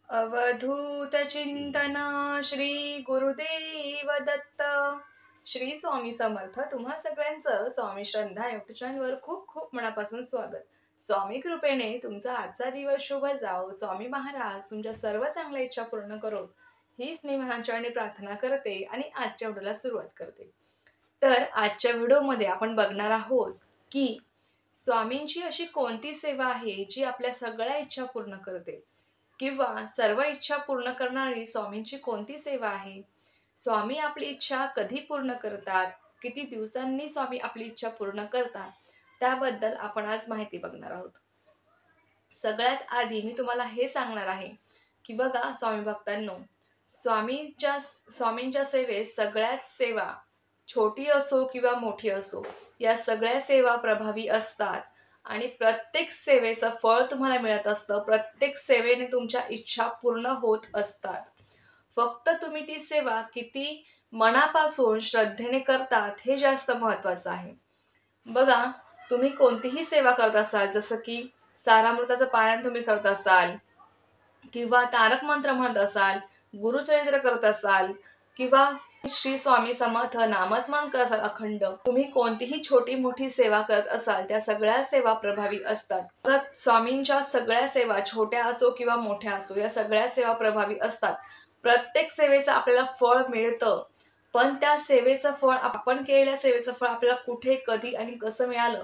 अवधूत चिंतन श्री गुरुदेव दत्त. श्री स्वामी समर्थ. तुम्हा सगळ्यांचं स्वामी श्रद्धा युट्यूब चॅनलवर खूप खूप मनापासून स्वागत. स्वामी कृपेने तुमचा आजचा दिवस शुभ जाओ. स्वामी महाराज तुमच्या सर्व चांगल्या इच्छा पूर्ण करोत, हीच मी महाचरणी प्रार्थना करते आणि आजच्या व्हिडिओला सुरुवात करते. तर आजच्या व्हिडिओमध्ये आपण बघणार आहोत की स्वामींची अशी कोणती सेवा आहे जी आपल्या सगळ्या इच्छा पूर्ण करते, किंवा सर्व इच्छा पूर्ण करणारी स्वामींची कोणती सेवा आहे. स्वामी आपली इच्छा कधी पूर्ण करतात, किती दिवसांनी स्वामी आपली इच्छा पूर्ण करतात, त्याबद्दल आपण आज माहिती बघणार आहोत. सगळ्यात आधी मी तुम्हाला हे सांगणार आहे की बघा स्वामी भक्तांनो, स्वामींच्या सेवेत सगळ्याच सेवा, छोटी असो किंवा मोठी असो, या सगळ्या सेवा प्रभावी असतात आणि प्रत्येक सेवेचं फळ तुम्हाला मिळत असतं. प्रत्येक सेवेने तुमच्या इच्छा पूर्ण होत असतात. फक्त तुम्ही ती सेवा किती मनापासून श्रद्धेने करतात हे जास्त महत्त्वाचं आहे. बघा, तुम्ही कोणतीही सेवा करत असाल, जसं की सारामृताचं पारायण तुम्ही करत असाल, किंवा तारक मंत्र म्हणत असाल, गुरुचरित्र करत असाल, किंवा श्री स्वामी समर्थ नामस्मरण करत असाल अखंड, तुम्ही कोणतीही छोटी मोठी सेवा करत असाल, त्या सगळ्या सेवा प्रभावी असतात. बघा, स्वामींच्या सगळ्या सेवा छोट्या असो किंवा मोठ्या असो, या सगळ्या सेवा प्रभावी असतात. प्रत्येक सेवेचं आपल्याला फळ मिळतं, पण त्या सेवेचं फळ, आपण केलेल्या सेवेचं फळ आपल्याला कुठे, कधी आणि कसं मिळालं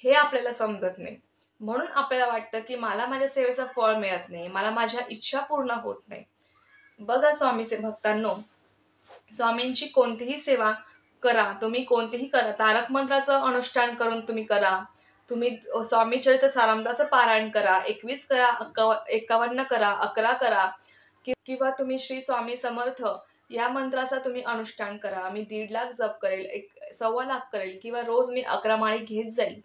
हे आपल्याला समजत नाही. म्हणून आपल्याला वाटतं की मला माझ्या सेवेचं फळ मिळत नाही, मला माझ्या इच्छा पूर्ण होत नाही. बघा स्वामी भक्तांनो, स्वामींची कोणतीही सेवा करा, तुम्ही कोणतीही करा, तारक मंत्राचं अनुष्ठान करून तुम्ही करा, तुम्ही स्वामी चरित्र सारामृताचं पारायण करा, 21 करा, 51 करा, 11 करा, किंवा तुम्ही श्री स्वामी समर्थ या मंत्राचा तुम्ही अनुष्ठान करा. मी 1.5 लाख जप करेल, 1.25 लाख करेल, किंवा रोज मी 11 माळी घेत जाईल.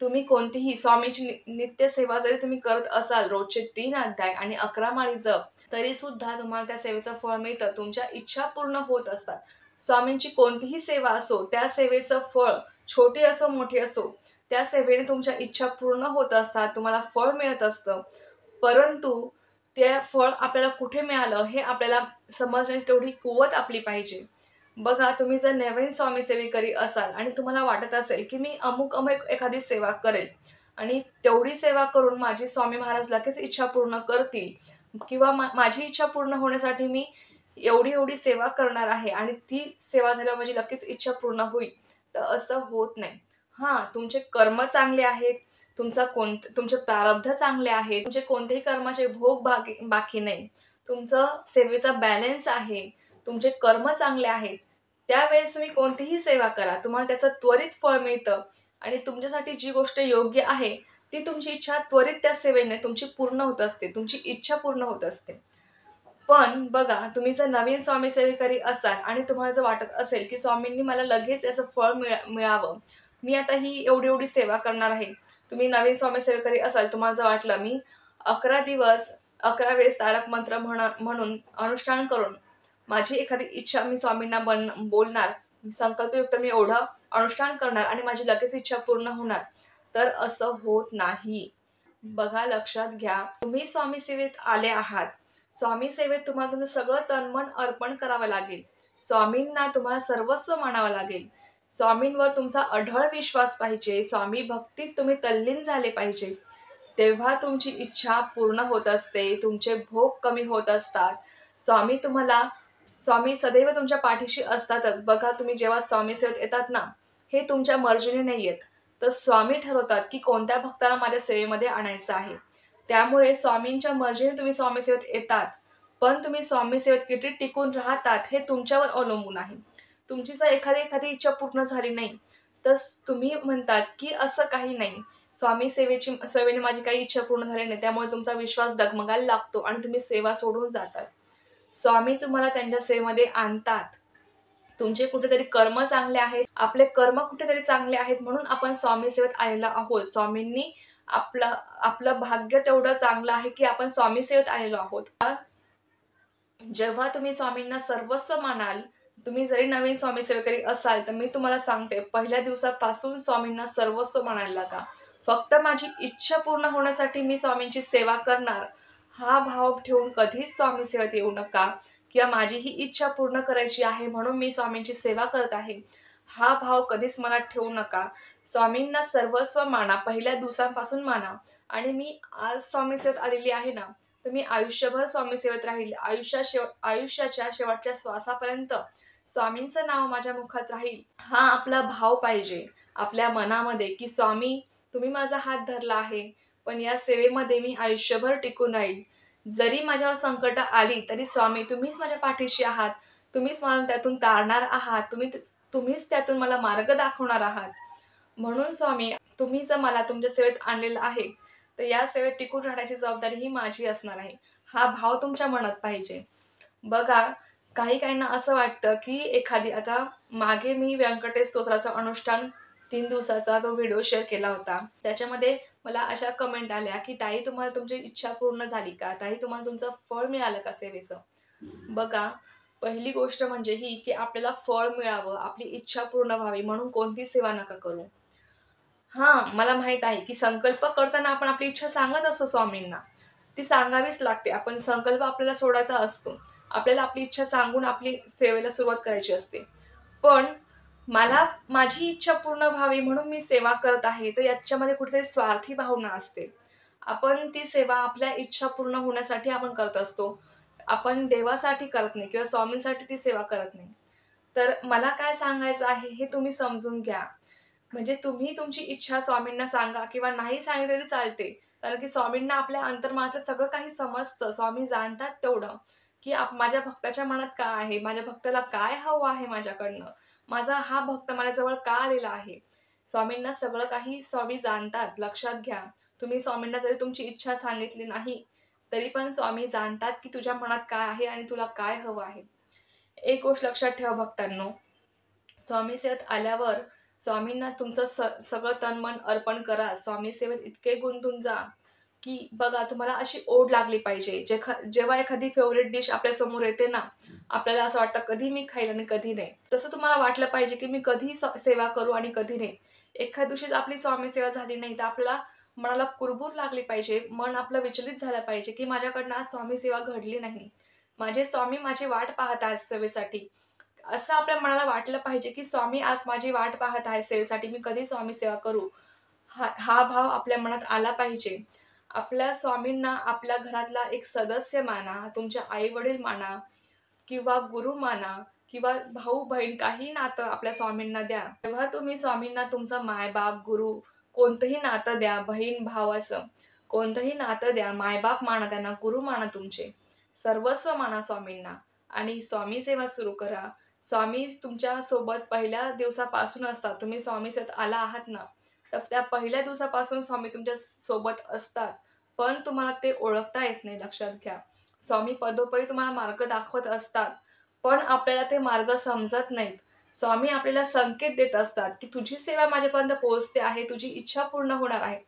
तुम्ही कोणतीही स्वामीची नित्य सेवा जरी तुम्ही करत असाल, रोजचे 3 अध्याय आणि 11 माळी जप, तरी सुद्धा तुम्हाला त्या सेवेचं फळ मिळतं. तुमच्या इच्छा पूर्ण होत असतात. स्वामींची कोणतीही सेवा असो, त्या सेवेचं फळ छोटी असो मोठी असो, त्या सेवेने तुमच्या इच्छा पूर्ण होत असतात, तुम्हाला फळ मिळत असतं. परंतु ते फळ आपल्याला कुठे मिळालं हे आपल्याला समजण्याची तेवढी कुवत आपली पाहिजे. बघा, तुम्ही जर नवीन स्वामी सेवेकरी असाल आणि तुम्हाला वाटत असेल की मी अमुक एखादी सेवा करेल आणि तेवढी सेवा करून माझी स्वामी महाराज लगेच इच्छा पूर्ण करतील, किंवा माझी इच्छा पूर्ण होण्यासाठी मी एवढी एवढी सेवा करणार आहे आणि ती सेवा झाल्यावर माझी लगेच इच्छा पूर्ण होईल, तर असं होत नाही. हां, तुमचे कर्म चांगले आहेत, तुमचे प्रारब्ध चांगले आहेत, तुमचे कोणतेही कर्माचे भोग बाकी नाही, तुमचं सेवेचा बॅलन्स आहे, तुमचे कर्म चांगले आहेत, त्यावेळेस तुम्ही कोणतीही सेवा करा, तुम्हाला त्याचं त्वरित फळ मिळतं आणि तुमच्यासाठी जी गोष्ट योग्य आहे ती तुमची इच्छा त्वरित त्या सेवेने तुमची पूर्ण होत असते, तुमची इच्छा पूर्ण होत असते. पण बघा, तुम्ही जर नवीन स्वामी सेवेकरी असाल आणि तुम्हाला जर वाटत असेल की स्वामींनी मला लगेच याचं फळ मिळावं, मी आता ही एवढी एवढी सेवा करणार आहे. तुम्ही नवीन स्वामी सेवेकरी असाल, तुम्हाला जर वाटलं मी 11 दिवस 11 वेळेस तारक मंत्र म्हणून अनुष्ठान करून माझी एखादी इच्छा मी स्वामींना बोलणार, संकल्पयुक्त मी एवढं अनुष्ठान करणार आणि माझी लगेच इच्छा पूर्ण होणार, तर असं होत नाही. बघा, लक्षात घ्या, तुम्ही स्वामी सेवेत आले आहात. स्वामी सेवेत तुम्हाला तुमचं सगळं तनमन अर्पण करावं लागेल. स्वामींना तुम्हाला सर्वस्व मानावं लागेल. स्वामींवर तुमचा अढळ विश्वास पाहिजे. स्वामी भक्तीत तुम्ही तल्लीन झाले पाहिजे. तेव्हा तुमची इच्छा पूर्ण होत असते, तुमचे भोग कमी होत असतात. स्वामी सदैव तुमच्या पाठीशी असतातच. बघा, तुम्ही जेव्हा स्वामी सेवेत येतात ना, हे तुमच्या मर्जीने नाही येत, तर स्वामी ठरवतात की कोणत्या भक्ताला माझ्या सेवेमध्ये आणायचं आहे. त्यामुळे स्वामींच्या मर्जीने तुम्ही स्वामी सेवेत येतात, पण तुम्ही स्वामी सेवेत किती टिकून राहतात हे तुमच्यावर अवलंबून आहे. तुमची जर एखादी इच्छा पूर्ण झाली नाही, तर तुम्ही म्हणतात की असं काही नाही, स्वामी सेवेने माझी काही इच्छा पूर्ण झाली नाही, त्यामुळे तुमचा विश्वास डगमगायला लागतो आणि तुम्ही सेवा सोडून जातात. स्वामी तुम्हाला त्यांच्या सेवेमध्ये आणतात. तुमचे कुठेतरी कर्म चांगले आहेत, आपले कर्म कुठेतरी चांगले आहेत, म्हणून आपण स्वामी सेवेत आलेलो आहोत. स्वामींनी आपलं आपलं भाग्य तेवढं चांगलं आहे की आपण स्वामी सेवेत आलेलो आहोत. जेव्हा तुम्ही स्वामींना सर्वस्व मानाल, तुम्ही जरी नवीन स्वामी सेवेकरी असाल, तर मी तुम्हाला सांगते, पहिल्या दिवसापासून स्वामींना सर्वस्व मानायला लागा. फक्त माझी इच्छा पूर्ण होण्यासाठी मी स्वामींची सेवा करणार, हा भाव ठेवून कधीच स्वामी सेवेत येऊ नका, किंवा माझी ही इच्छा पूर्ण करायची आहे म्हणून मी स्वामींची सेवा करत आहे, हा भाव कधीच मनात ठेवू नका. स्वामींना सर्वस्व माना, पहिल्या दिवसांपासून माना. आणि मी आज स्वामी सेवेत आलेली आहे ना, तर मी आयुष्यभर स्वामी सेवेत राहील. आयुष्याच्या शेवटच्या श्वासापर्यंत स्वामींचं नाव माझ्या मुखात राहील, हा आपला भाव पाहिजे आपल्या मनामध्ये, की स्वामी तुम्ही माझा हात धरला आहे, पण या सेवेमध्ये मी आयुष्यभर टिकून राहील. जरी माझ्यावर संकट आली तरी स्वामी तुम्हीच माझ्या पाठीशी आहात. तुम्हीच मला त्यातून तारणार आहात. तुम्हीच त्यातून मला मार्ग दाखवणार आहात. म्हणून स्वामी, तुम्ही जर मला तुमच्या सेवेत आणलेलं आहे, तर या सेवेत टिकून राहण्याची जबाबदारी ही माझी असणार आहे. हा भाव तुमच्या मनात पाहिजे. बघा, काही काहींना असं वाटतं, की एखादी आता मागे मी व्यंकटेश स्तोत्राचं अनुष्ठान 3 दिवसाचा तो व्हिडिओ शेअर केला होता. त्याच्यामध्ये मला अशा कमेंट आल्या, की "ताई तुम्हाला तुमची इच्छा पूर्ण झाली का? ताई तुम्हाला तुमचं फळ मिळालं का सेवेचं?" बघा, पहिली गोष्ट म्हणजे ही, की आपल्याला फळ मिळावं, आपली इच्छा पूर्ण व्हावी म्हणून कोणती सेवा नका करू. हां, मला माहीत आहे, की संकल्प करताना आपण आपली इच्छा सांगत असतो स्वामींना. ती सांगावीच लागते. आपण संकल्प आपल्याला सोडायचा असतो. आपल्याला आपली इच्छा सांगून आपली सेवेला सुरुवात करायची असते. पण मला माझी इच्छा पूर्ण व्हावी म्हणून मी सेवा करत आहे, तर याच्यामध्ये कुठेतरी स्वार्थी भावना असते. आपण ती सेवा आपल्या इच्छा पूर्ण होण्यासाठी आपण करत असतो. आपण देवासाठी करत नाही किंवा स्वामींसाठी ती सेवा करत नाही. तर मला काय सांगायचं आहे हे तुम्ही समजून घ्या. म्हणजे तुम्ही तुमची इच्छा स्वामींना सांगा किंवा नाही सांगितलं तरी चालते. कारण की स्वामींना आपल्या अंतर्मनातलं सगळं काही समजतं. स्वामी जाणतात तेवढं, की माझ्या भक्ताच्या मनात काय आहे, माझ्या भक्ताला काय हवं आहे माझ्याकडनं, माझा हा भक्त माझ्याजवळ का आलेला आहे. स्वामींना सगळं काही स्वामी जाणतात, लक्षात घ्या. तुम्ही स्वामींना जरी तुमची इच्छा सांगितली नाही, तरी पण स्वामी जाणतात, की तुझ्या मनात काय आहे आणि तुला काय हवं आहे. एक गोष्ट लक्षात ठेवा भक्तांनो, स्वामी सेवेत आल्यावर स्वामींना तुमचं सगळं तन-मन अर्पण करा. स्वामी सेवेत इतके गुंतून जा, की बघा तुम्हाला अशी ओढ लागली पाहिजे. जेव्हा एखादी फेव्हरेट डिश आपल्यासमोर येते ना, आपल्याला असं वाटतं कधी मी खाईल आणि कधी नाही. तसं तुम्हाला वाटलं पाहिजे, की मी कधी सेवा करू आणि कधी नाही. एखाद्या दिवशीच आपली स्वामी सेवा झाली नाही, तर आपल्याला मनाला कुरबूर लागली पाहिजे. मन आपलं विचलित झालं पाहिजे, की माझ्याकडनं आज स्वामी सेवा घडली नाही. माझे स्वामी माझी वाट पाहत आहेत सेवेसाठी. असं आपल्या मनाला वाटलं पाहिजे, की स्वामी आज माझी वाट पाहत आहे सेवेसाठी, मी कधी स्वामी सेवा करू. हा हा भाव आपल्या मनात आला पाहिजे. आपल्या स्वामींना आपल्या घरातला एक सदस्य माना, तुमचे आई-वडील माना किंवा गुरु माना किंवा भाऊ-बहीण काही नातं आपल्या स्वामींना द्या. तेव्हा तुम्ही स्वामींना तुमचं माय-बाप, गुरु कोणतंही नातं द्या, बहीण-भावाचं कोणतंही नातं द्या. माय-बाप माना त्यांना, गुरु माना तुमचे. सर्वस्व माना स्वामींना आणि स्वामी सेवा सुरू करा. स्वामी तुमच्या सोबत पहिल्या दिवसापासून असतात. तुम्ही स्वामी सेवेत आला आहात ना, तर त्या पहिल्या दिवसापासून स्वामी तुमच्या सोबत असतात. पण तुम्हाला ते ओळखता येत नाही, लक्षात घ्या. स्वामी पदोपदी तुम्हाला मार्ग दाखवत असतात, पण आपल्याला ते मार्ग समजत नाहीत. स्वामी आपल्याला संकेत देत असतात, की तुझी सेवा माझ्यापर्यंत पोहोचते आहे, तुझी इच्छा पूर्ण होणार आहे.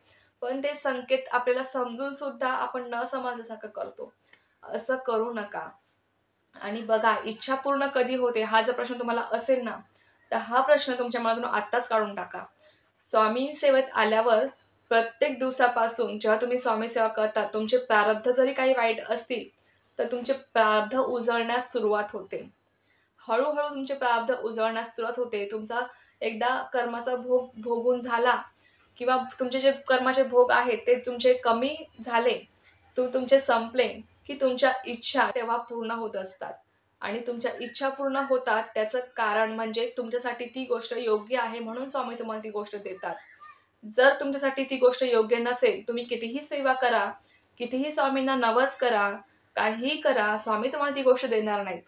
पण ते संकेत आपल्याला समजून सुद्धा आपण न समजल्यासारखं करतो. असं करू नका. आणि बघा, इच्छा पूर्ण कधी होते हा जर प्रश्न तुम्हाला असेल ना, तर हा प्रश्न तुमच्या मनातून आत्ताच काढून टाका. स्वामी सेवेत आल्यावर प्रत्येक दिवसापासून जेव्हा तुम्ही स्वामी सेवा करता, तुमचे प्रारब्ध जरी काही वाईट असतील, तर तुमचे प्रारब्ध उजळण्यास सुरुवात होते. हळू-हळू तुमचे प्रारब्ध उजळण्यास सुरुवात होते. तुमचा एकदा कर्माचा भोग भोगून झाला किंवा तुमचे जे कर्माचे भोग आहेत ते तुमचे कमी झाले, तुमचे संपले, की तुमच्या इच्छा तेव्हा पूर्ण होत असतात. आणि तुमच्या इच्छा पूर्ण होतात त्याचं कारण म्हणजे तुमच्यासाठी ती गोष्ट योग्य आहे म्हणून स्वामी तुम्हाला ती गोष्ट देतात. जर तुमच्यासाठी ती गोष्ट योग्य नसेल, तुम्ही कितीही सेवा करा, कितीही स्वामींना नवस करा, काहीही करा, स्वामी तुम्हाला ती गोष्ट देणार नाहीत.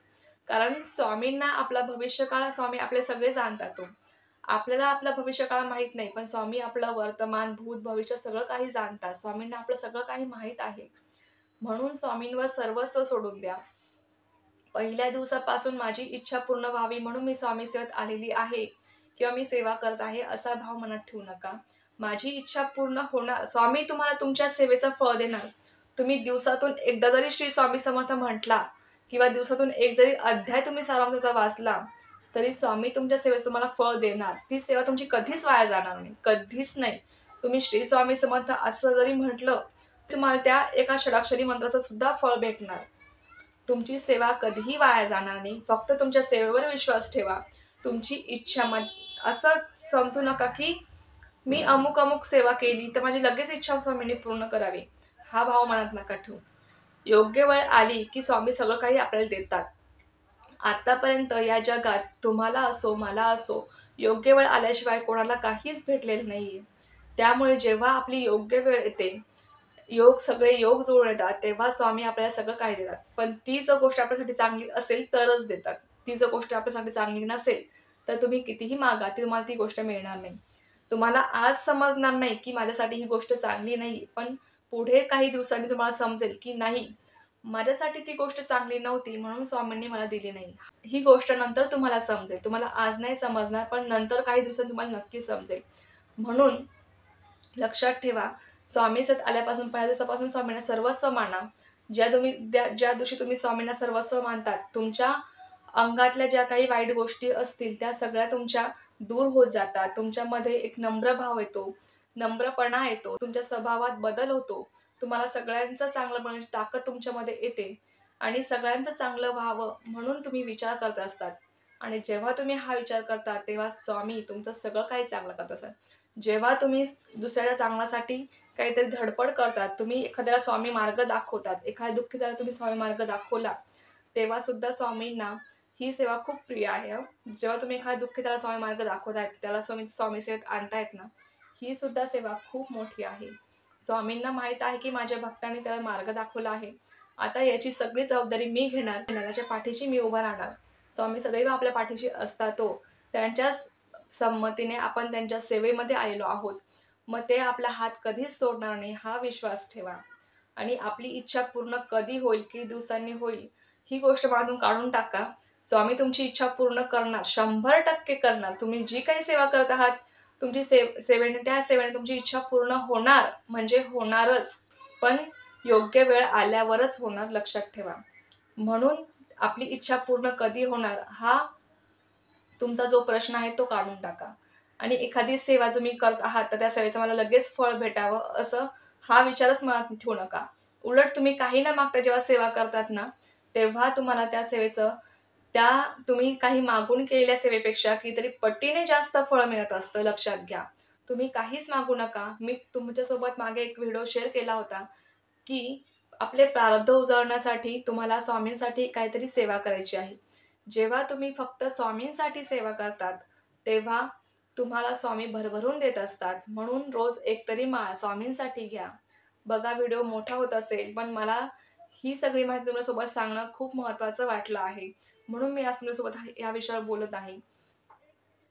कारण स्वामींना आपला भविष्यकाळ स्वामी आपले सगळे जाणतात ओ. आपल्याला आपला भविष्यकाळ माहीत नाही, पण स्वामी आपलं वर्तमान, भूत, भविष्य सगळं काही जाणतात. स्वामींना आपलं सगळं काही माहीत आहे. म्हणून स्वामींवर सर्वस्व सोडून द्या. पहिल्या दिवसापासून माझी इच्छा पूर्ण व्हावी म्हणून मी स्वामी सेवेत आलेली आहे किंवा मी सेवा करत आहे असा भाव मनात ठेवू नका. माझी इच्छा पूर्ण होणार, स्वामी तुम्हाला तुमच्या सेवेचं फळ देणार. तुम्ही दिवसातून एकदा जरी श्री स्वामी समर्थ म्हटला किंवा दिवसातून एक जरी अध्याय तुम्ही सारांशाचा वाचला, तरी स्वामी तुमच्या सेवेचं तुम्हाला फळ देणार. ती सेवा तुमची कधीच वाया जाणार नाही, कधीच नाही. तुम्ही श्री स्वामी समर्थ असं जरी म्हटलं, तुम्हाला त्या एका षडाक्षरी मंत्राचं सुद्धा फळ भेटणार. तुमची सेवा कधीही वाया जाणार नाही. फक्त तुमच्या सेवेवर विश्वास ठेवा. तुमची इच्छा असं समजू नका की मी अमुक अमुक सेवा केली तर माझी लगेच इच्छा स्वामींनी पूर्ण करावी, हा भाव मनात नका ठेवू. योग्य वेळ आली की स्वामी सगळं काही आपल्याला देतात. आतापर्यंत या जगात तुम्हाला असो मला असो योग्य वेळ आल्याशिवाय कोणाला काहीच भेटलेलं नाहीये. त्यामुळे जेव्हा आपली योग्य वेळ येते, सगळे योग जुळून येतात, तेव्हा स्वामी आपल्याला सगळं काही देतात. पण ती जर गोष्ट आपल्यासाठी चांगली असेल तरच देतात. ती जर गोष्ट आपल्यासाठी चांगली नसेल तर तुम्ही कितीही मागा तुम्हाला ती गोष्ट मिळणार नाही. तुम्हाला आज समजणार नाही की माझ्यासाठी ही गोष्ट चांगली नाही, पण पुढे काही दिवसांनी तुम्हाला समजेल की नाही, माझ्यासाठी ती गोष्ट चांगली नव्हती म्हणून स्वामींनी मला दिली नाही. ही गोष्ट नंतर तुम्हाला समजेल. तुम्हाला आज नाही समजणार, पण नंतर काही दिवसांनी तुम्हाला नक्की समजेल. म्हणून लक्षात ठेवा, स्वामी सत आल्यापासून पहिल्या दिवसापासून स्वामींना सर्वस्व माना. ज्या दिवशी तुम्ही स्वामींना सर्वस्व मानतात, तुमच्या अंगातल्या ज्या काही वाईट गोष्टी असतील त्या सगळ्या तुमच्या दूर होत जातात. तुमच्यामध्ये एक नम्र भाव येतो, नम्रपणा येतो, तुमच्या स्वभावात बदल होतो. तुम्हाला सगळ्यांचं चांगलं बनवण्याची ताकद तुमच्यामध्ये येते आणि सगळ्यांचं चांगलं व्हावं म्हणून तुम्ही विचार करत असतात. आणि जेव्हा तुम्ही हा विचार करता तेव्हा स्वामी तुमचं सगळं काही चांगलं करत असतात. जेव्हा तुम्ही दुसऱ्याच्या चांगल्यासाठी काहीतरी धडपड करतात, तुम्ही एखाद्याला स्वामी मार्ग दाखवतात, एखाद्या दुःखीताला तुम्ही स्वामी मार्ग दाखवला, तेव्हा सुद्धा स्वामींना ही सेवा खूप प्रिय आहे. जेव्हा तुम्ही एखाद्या दुःखीताला स्वामी मार्ग दाखवतायत, त्याला स्वामी सेवेत आणतायत ना, ही सुद्धा सेवा खूप मोठी आहे. स्वामींना माहित आहे की माझ्या भक्तांनी त्याला मार्ग दाखवला आहे, आता याची सगळी जबाबदारी मी घेणार, त्याच्या पाठीशी मी उभा राहणार. स्वामी सदैव आपल्या पाठीशी असतात. त्यांच्याच संमतीने आपण त्यांच्या सेवेमध्ये आलेलो आहोत. मग ते आपला हात कधीच सोडणार नाही, हा विश्वास ठेवा. आणि आपली इच्छा पूर्ण कधी होईल, किती दिवसांनी होईल, ही गोष्ट मनातून काढून टाका. स्वामी तुमची इच्छा पूर्ण करणार, 100% करणार. तुम्ही जी काही सेवा करत आहात, तुमची त्या सेवेने तुमची इच्छा पूर्ण होणार म्हणजे होणारच. पण योग्य वेळ आल्यावरच होणार, लक्षात ठेवा. म्हणून आपली इच्छा पूर्ण कधी होणार हा तुमचा जो प्रश्न आहे तो काढून टाका. आणि एखादी सेवा जो मी करत आहात तर त्या सेवेचं मला लगेच फळ भेटावं असं हा विचारच मनात ठेवू नका. उलट तुम्ही काही न मागता जेव्हा सेवा करतात ना, तेव्हा तुम्हाला त्या सेवेचं तुम्ही काही मागून केलेल्या सेवेपेक्षा कितीतरी पटीने जास्त फळ मिळत असतं, लक्षात घ्या. तुम्ही काहीच मागू नका. मी तुमच्यासोबत मागे एक व्हिडिओ शेअर केला होता की आपले प्रारब्ध उजळण्यासाठी तुम्हाला स्वामींसाठी काहीतरी सेवा करायची आहे. जेव्हा तुम्ही फक्त स्वामींसाठी सेवा करतात, तेव्हा तुम्हाला स्वामी भरभरून देत असतात. म्हणून रोज एक तरी माळ स्वामींसाठी घ्या. बघा, व्हिडिओ मोठा होत असेल, पण मला ही सगळी माहिती तुमच्यासोबत सांगणं खूप महत्त्वाचं वाटलं आहे. म्हणून मी आज तुमच्यासोबत या विषयावर बोलत आहे.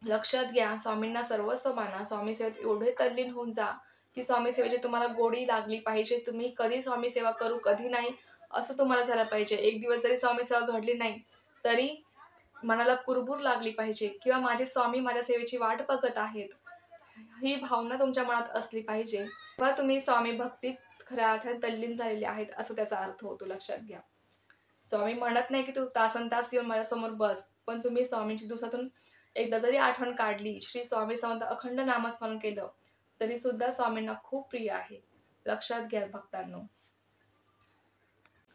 लक्षात घ्या, स्वामींना सर्वस्व माना. स्वामी सेवेत एवढे तल्लीन होऊन जा की स्वामी सेवेची तुम्हाला गोडी लागली पाहिजे. तुम्ही कधी स्वामी सेवा करू, कधी नाही असं तुम्हाला झालं पाहिजे. एक दिवस जरी स्वामी सेवा घडली नाही तरी मनाला कुरबुर लागली पाहिजे किंवा माझे स्वामी माझ्या सेवेची वाट बघत आहेत, ही भावना तुमच्या मनात असली पाहिजे. तेव्हा तुम्ही स्वामी भक्तीत खऱ्या अर्थाने तल्लीन झालेले आहेत असं त्याचा अर्थ होतो, लक्षात घ्या. स्वामी म्हणत नाही की तू तासनतास येऊन माझ्यासमोर बस, पण तुम्ही स्वामींची दिवसातून एकदा जरी आठवण काढली, श्री स्वामी समर्थ अखंड नामस्मरण केलं तरी सुद्धा स्वामींना खूप प्रिय आहे, लक्षात घ्या भक्तांनो.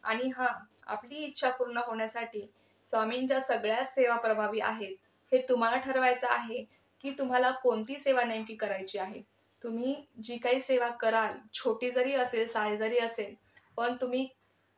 आणि हा, आपली इच्छा पूर्ण होण्यासाठी स्वामींच्या सगळ्याच सेवा प्रभावी आहेत. हे तुम्हाला ठरवायचं आहे की तुम्हाला कोणती सेवा नेमकी करायची आहे. तुम्ही जी काही सेवा कराल, छोटी जरी असेल, साधी जरी असेल, पण तुम्ही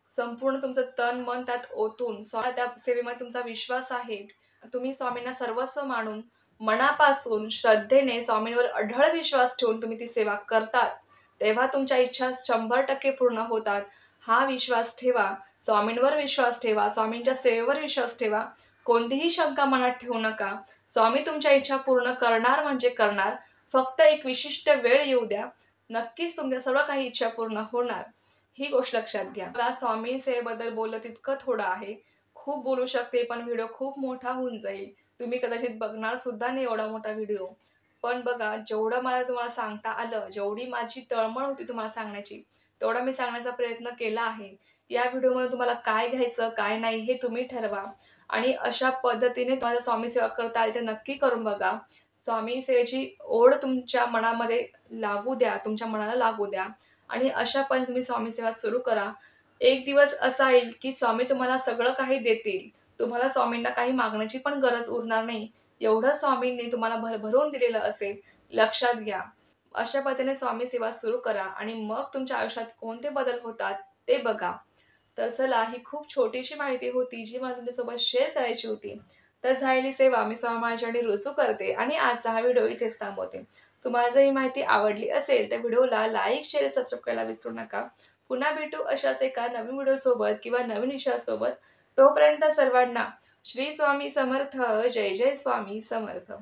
संपूर्ण तुमचं तन मन त्यात ओतून त्या सेवेमध्ये तुमचा विश्वास आहे, तुम्ही स्वामींना सर्वस्व मानून मनापासून श्रद्धेने स्वामींवर अढळ विश्वास ठेवून तुम्ही ती सेवा करतात, तेव्हा तुमच्या इच्छा 100% पूर्ण होतात. हा विश्वास ठेवा. स्वामींवर विश्वास ठेवा. स्वामींच्या सेवेवर विश्वास ठेवा. कोणतीही शंका मनात ठेवू नका. स्वामी तुमच्या इच्छा पूर्ण करणार म्हणजे करणार. फक्त एक विशिष्ट वेळ येऊ द्या. नक्कीच तुमच्या सर्व काही इच्छा पूर्ण होणार. ही गोष्ट लक्षात घ्या. मला स्वामी सेवेबद्दल बोललं तितकं थोडं आहे. खूप बोलू शकते, पण व्हिडिओ खूप मोठा होऊन जाईल. तुम्ही कदाचित बघणार सुद्धा नाही एवढा मोठा व्हिडिओ. पण बघा, जेवढं मला तुम्हाला सांगता आलं, जेवढी माझी तळमळ होती तुम्हाला सांगण्याची, तेवढा मी सांगण्याचा प्रयत्न केला आहे. या व्हिडिओमध्ये तुम्हाला काय घ्यायचं, काय नाही हे तुम्ही ठरवा. आणि अशा पद्धतीने तुम्हाला स्वामी सेवा करता आली तर नक्की करून बघा. स्वामी सेवेची ओढ तुमच्या मनामध्ये लागू द्या, तुमच्या मनाला लागू द्या. आणि अशा पद्धतीने तुम्ही स्वामी सेवा सुरू करा. एक दिवस असा येईल की स्वामी तुम्हाला सगळं काही देतील. तुम्हाला स्वामींना काही मागण्याची पण गरज उरणार नाही. एवढं स्वामींनी तुम्हाला भरभरून दिलेलं असेल. लक्षात घ्या. अशा पद्धतीने स्वामी सेवा सुरू करा आणि मग तुमच्या आयुष्यात कोणते बदल होतात ते बघा. तर चला, ही खूप छोटीशी माहिती होती जी मला तुमच्यासोबत शेअर करायची होती. तर झालेली सेवा मी स्वामी माझ्यासाठी रुजू करते आणि आजचा हा व्हिडिओ इथेच थांबवते. तुम्हाला जर ही माहिती आवडली असेल तर व्हिडिओला लाईक, शेअर, सबस्क्राईब करायला विसरू नका. पुन्हा भेटू अशाच एका नवीन व्हिडिओसोबत किंवा नवीन विषयासोबत. तोपर्यंत सर्वांना श्री स्वामी समर्थ. जय जय स्वामी समर्थ.